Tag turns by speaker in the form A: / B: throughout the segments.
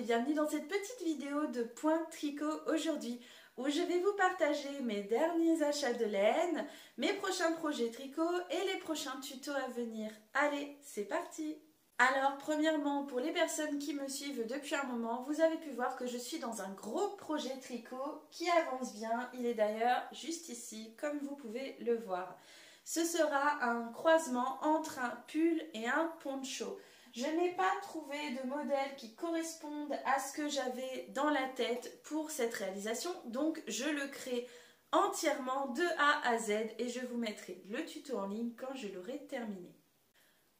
A: bienvenue dans cette petite vidéo de Point Tricot aujourd'hui où je vais vous partager mes derniers achats de laine, mes prochains projets tricot et les prochains tutos à venir. Allez, c'est parti! Alors premièrement, pour les personnes qui me suivent depuis un moment, vous avez pu voir que je suis dans un gros projet tricot qui avance bien. Il est d'ailleurs juste ici, comme vous pouvez le voir. Ce sera un croisement entre un pull et un poncho. Je n'ai pas trouvé de modèle qui corresponde à ce que j'avais dans la tête pour cette réalisation, donc je le crée entièrement de A à Z et je vous mettrai le tuto en ligne quand je l'aurai terminé.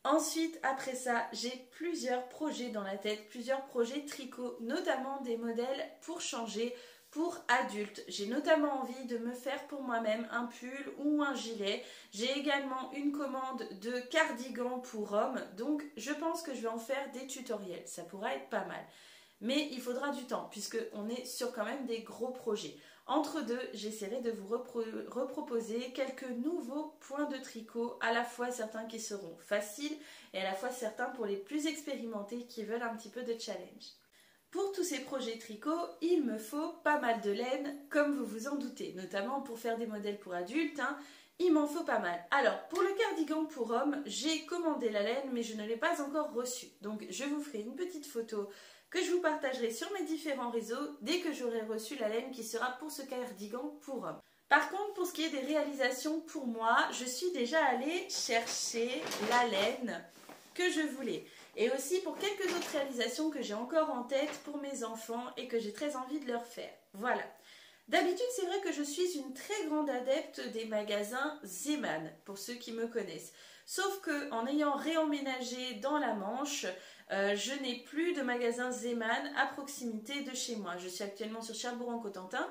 A: Ensuite, après ça, j'ai plusieurs projets dans la tête, plusieurs projets tricot, notamment des modèles pour changer pour adultes. J'ai notamment envie de me faire pour moi-même un pull ou un gilet. J'ai également une commande de cardigan pour hommes, donc je pense que je vais en faire des tutoriels. Ça pourra être pas mal. Mais il faudra du temps, puisqu'on est sur quand même des gros projets. Entre deux, j'essaierai de vous reproposer quelques nouveaux points de tricot, à la fois certains qui seront faciles et à la fois certains pour les plus expérimentés qui veulent un petit peu de challenge. Pour tous ces projets tricot, il me faut pas mal de laine, comme vous vous en doutez, notamment pour faire des modèles pour adultes, il m'en faut pas mal. Alors, pour le cardigan pour hommes, j'ai commandé la laine, mais je ne l'ai pas encore reçue. Donc, je vous ferai une petite photo que je vous partagerai sur mes différents réseaux dès que j'aurai reçu la laine qui sera pour ce cardigan pour hommes. Par contre, pour ce qui est des réalisations pour moi, je suis déjà allée chercher la laine que je voulais. Et aussi pour quelques autres réalisations que j'ai encore en tête pour mes enfants et que j'ai très envie de leur faire. Voilà. D'habitude, c'est vrai que je suis une très grande adepte des magasins Zeman, pour ceux qui me connaissent. Sauf qu'en ayant réemménagé dans la Manche, je n'ai plus de magasin Zeman à proximité de chez moi. Je suis actuellement sur Cherbourg-en-Cotentin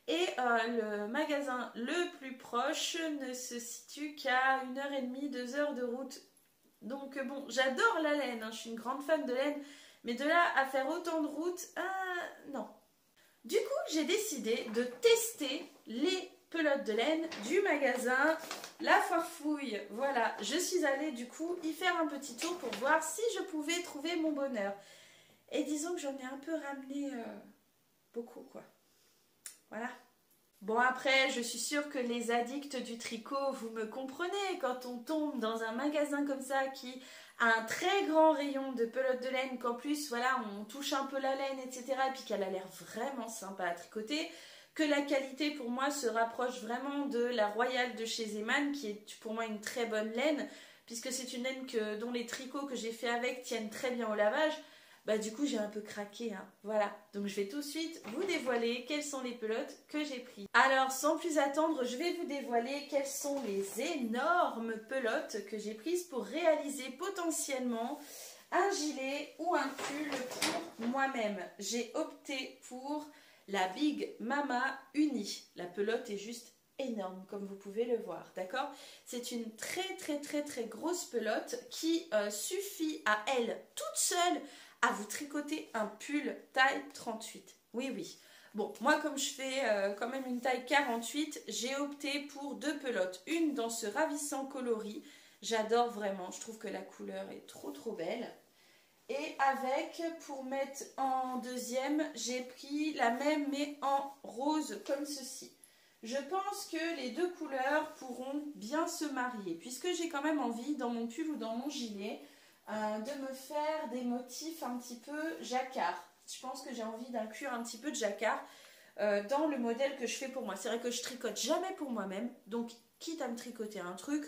A: et le magasin le plus proche ne se situe qu'à 1h30, 2 heures de route. Donc bon, j'adore la laine, je suis une grande fan de laine, mais de là à faire autant de route, non. Du coup, j'ai décidé de tester les pelotes de laine du magasin La Farfouille. Voilà, je suis allée du coup y faire un petit tour pour voir si je pouvais trouver mon bonheur. Et disons que j'en ai un peu ramené beaucoup, quoi. Voilà. Bon, après, je suis sûre que les addicts du tricot, vous me comprenez, quand on tombe dans un magasin comme ça qui a un très grand rayon de pelotes de laine, qu'en plus, voilà, on touche un peu la laine, etc., et puis qu'elle a l'air vraiment sympa à tricoter, que la qualité, pour moi, se rapproche vraiment de la Royale de chez Zeman, qui est pour moi une très bonne laine, puisque c'est une laine dont les tricots que j'ai fait avec tiennent très bien au lavage. Bah du coup j'ai un peu craqué, voilà. Donc je vais tout de suite vous dévoiler quelles sont les pelotes que j'ai prises. Alors sans plus attendre, je vais vous dévoiler quelles sont les énormes pelotes que j'ai prises pour réaliser potentiellement un gilet ou un pull pour moi-même. J'ai opté pour la Big Mama Uni. La pelote est juste énorme comme vous pouvez le voir, d'accord? C'est une très grosse pelote qui suffit à elle toute seule à vous tricoter un pull taille 38. Oui. Bon, moi comme je fais quand même une taille 48, j'ai opté pour deux pelotes. Une dans ce ravissant coloris, j'adore vraiment, je trouve que la couleur est trop belle. Et avec, pour mettre en deuxième, j'ai pris la même mais en rose comme ceci. Je pense que les deux couleurs pourront bien se marier, puisque j'ai quand même envie dans mon pull ou dans mon gilet de me faire des motifs un petit peu jacquard. Je pense que j'ai envie d'inclure un petit peu de jacquard dans le modèle que je fais pour moi. C'est vrai que je tricote jamais pour moi-même, donc quitte à me tricoter un truc,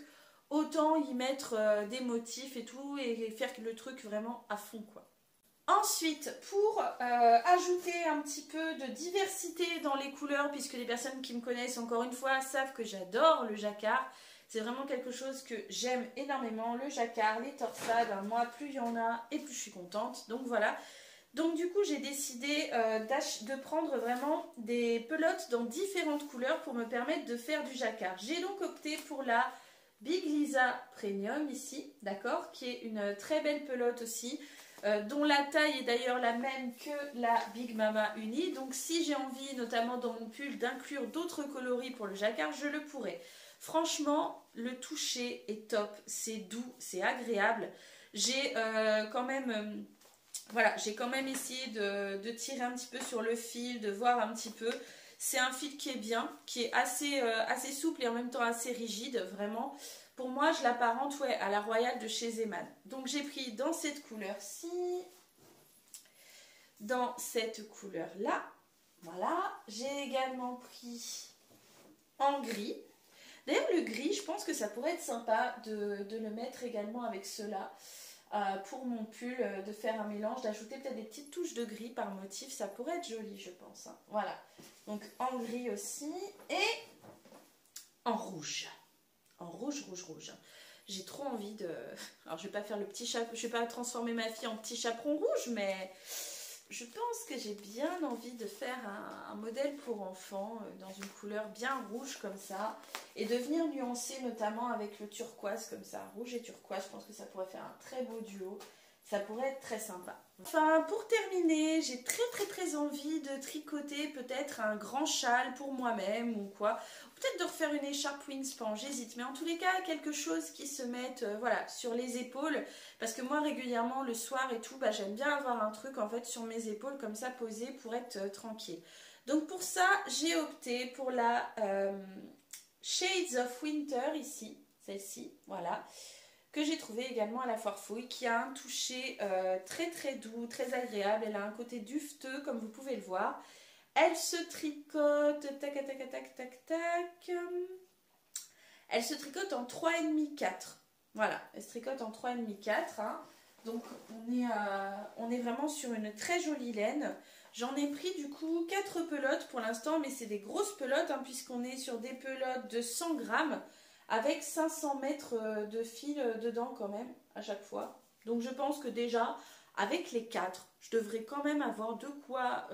A: autant y mettre des motifs et tout et faire le truc vraiment à fond, quoi. Ensuite, pour ajouter un petit peu de diversité dans les couleurs, puisque les personnes qui me connaissent encore une fois savent que j'adore le jacquard, c'est vraiment quelque chose que j'aime énormément, le jacquard, les torsades, moi plus il y en a et plus je suis contente, donc voilà. Donc du coup j'ai décidé de prendre vraiment des pelotes dans différentes couleurs pour me permettre de faire du jacquard. J'ai donc opté pour la Big Lisa Premium ici, d'accord, qui est une très belle pelote aussi, dont la taille est d'ailleurs la même que la Big Mama Uni. Donc si j'ai envie, notamment dans mon pull, d'inclure d'autres coloris pour le jacquard, je le pourrai. Franchement, le toucher est top, c'est doux, c'est agréable. J'ai quand même Voilà, j'ai quand même essayé de tirer un petit peu sur le fil, de voir un petit peu. C'est un fil qui est bien, qui est assez souple et en même temps assez rigide, vraiment. Pour moi, je l'apparente à la Royale de chez Zeman. Donc j'ai pris dans cette couleur-ci, dans cette couleur-là. Voilà, j'ai également pris en gris. D'ailleurs, le gris, je pense que ça pourrait être sympa de le mettre également avec cela. Pour mon pull, de faire un mélange, d'ajouter peut-être des petites touches de gris par motif, ça pourrait être joli, je pense. Hein. Voilà, donc en gris aussi et en rouge. En rouge, rouge, rouge. J'ai trop envie de... Alors, je vais pas faire le petit chaperon, je vais pas transformer ma fille en petit chaperon rouge, mais je pense que j'ai bien envie de faire un modèle pour enfants dans une couleur bien rouge comme ça et de venir nuancer notamment avec le turquoise comme ça, rouge et turquoise. Je pense que ça pourrait faire un très beau duo, ça pourrait être très sympa. Enfin, pour terminer, j'ai très envie de tricoter peut-être un grand châle pour moi-même ou quoi. Peut-être de refaire une écharpe Winspan, j'hésite. Mais en tous les cas, quelque chose qui se mette voilà, sur les épaules. Parce que moi, régulièrement, le soir et tout, j'aime bien avoir un truc en fait sur mes épaules comme ça posé pour être tranquille. Donc pour ça, j'ai opté pour la Shades of Winter ici, celle-ci, voilà. Que j'ai trouvé également à la Foire Fouille, qui a un toucher très doux, très agréable. Elle a un côté dufteux, comme vous pouvez le voir. Elle se tricote, tac. Elle se tricote en 3,5, 4. Voilà, elle se tricote en 3,5, 4. Hein. Donc, on est vraiment sur une très jolie laine. J'en ai pris du coup 4 pelotes pour l'instant, mais c'est des grosses pelotes, hein, puisqu'on est sur des pelotes de 100 grammes. Avec 500 mètres de fil dedans quand même, à chaque fois. Donc je pense que déjà, avec les 4, je devrais quand même avoir de quoi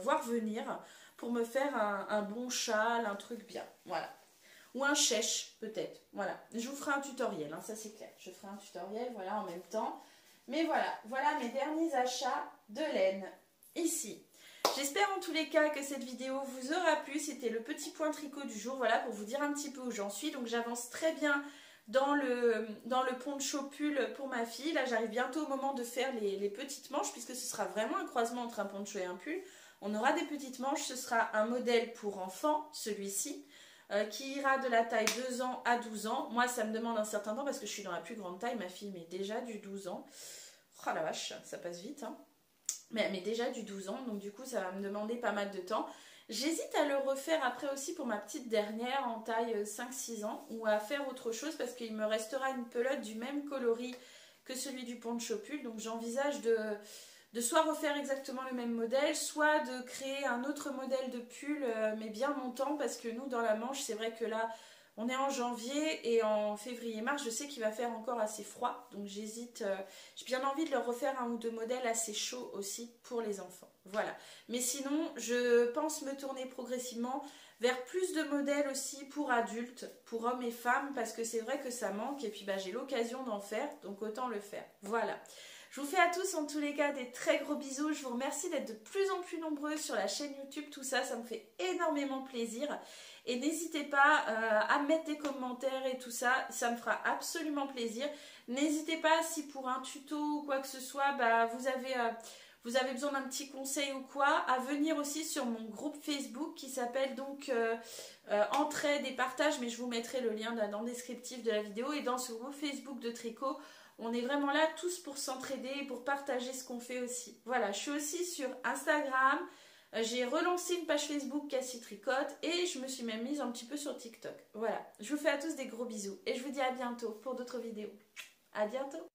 A: voir venir pour me faire un bon châle, un truc bien. Voilà. Ou un chèche, peut-être. Voilà. Je vous ferai un tutoriel, hein, ça c'est clair. Je ferai un tutoriel, voilà, en même temps. Mais voilà mes derniers achats de laine. Ici. J'espère en tous les cas que cette vidéo vous aura plu. C'était le petit point tricot du jour, voilà, pour vous dire un petit peu où j'en suis. Donc j'avance très bien dans le poncho pull pour ma fille. Là, j'arrive bientôt au moment de faire les petites manches, puisque ce sera vraiment un croisement entre un poncho et un pull. On aura des petites manches, ce sera un modèle pour enfants, celui-ci, qui ira de la taille 2 ans à 12 ans. Moi, ça me demande un certain temps parce que je suis dans la plus grande taille. Ma fille met déjà du 12 ans. Oh la vache, ça passe vite, hein. Mais déjà du 12 ans, donc du coup ça va me demander pas mal de temps. J'hésite à le refaire après aussi pour ma petite dernière en taille 5-6 ans ou à faire autre chose parce qu'il me restera une pelote du même coloris que celui du poncho pull. Donc j'envisage de soit refaire exactement le même modèle, soit de créer un autre modèle de pull mais bien montant parce que nous dans la Manche, c'est vrai que là on est en janvier et en février-mars, je sais qu'il va faire encore assez froid. Donc j'hésite, j'ai bien envie de leur refaire un ou deux modèles assez chauds aussi pour les enfants. Voilà. Mais sinon, je pense me tourner progressivement vers plus de modèles aussi pour adultes, pour hommes et femmes, parce que c'est vrai que ça manque et puis j'ai l'occasion d'en faire, donc autant le faire. Voilà. Je vous fais à tous en tous les cas des très gros bisous. Je vous remercie d'être de plus en plus nombreux sur la chaîne YouTube. Tout ça, ça me fait énormément plaisir. Et n'hésitez pas à mettre des commentaires et tout ça. Ça me fera absolument plaisir. N'hésitez pas si pour un tuto ou quoi que ce soit, vous avez besoin d'un petit conseil ou quoi, à venir aussi sur mon groupe Facebook qui s'appelle donc Entraide et Partage. Mais je vous mettrai le lien dans le descriptif de la vidéo. Et dans ce groupe Facebook de tricot, on est vraiment là tous pour s'entraider et pour partager ce qu'on fait aussi. Voilà, je suis aussi sur Instagram. J'ai relancé une page Facebook Cassie Tricote et je me suis même mise un petit peu sur TikTok. Voilà, je vous fais à tous des gros bisous et je vous dis à bientôt pour d'autres vidéos. À bientôt!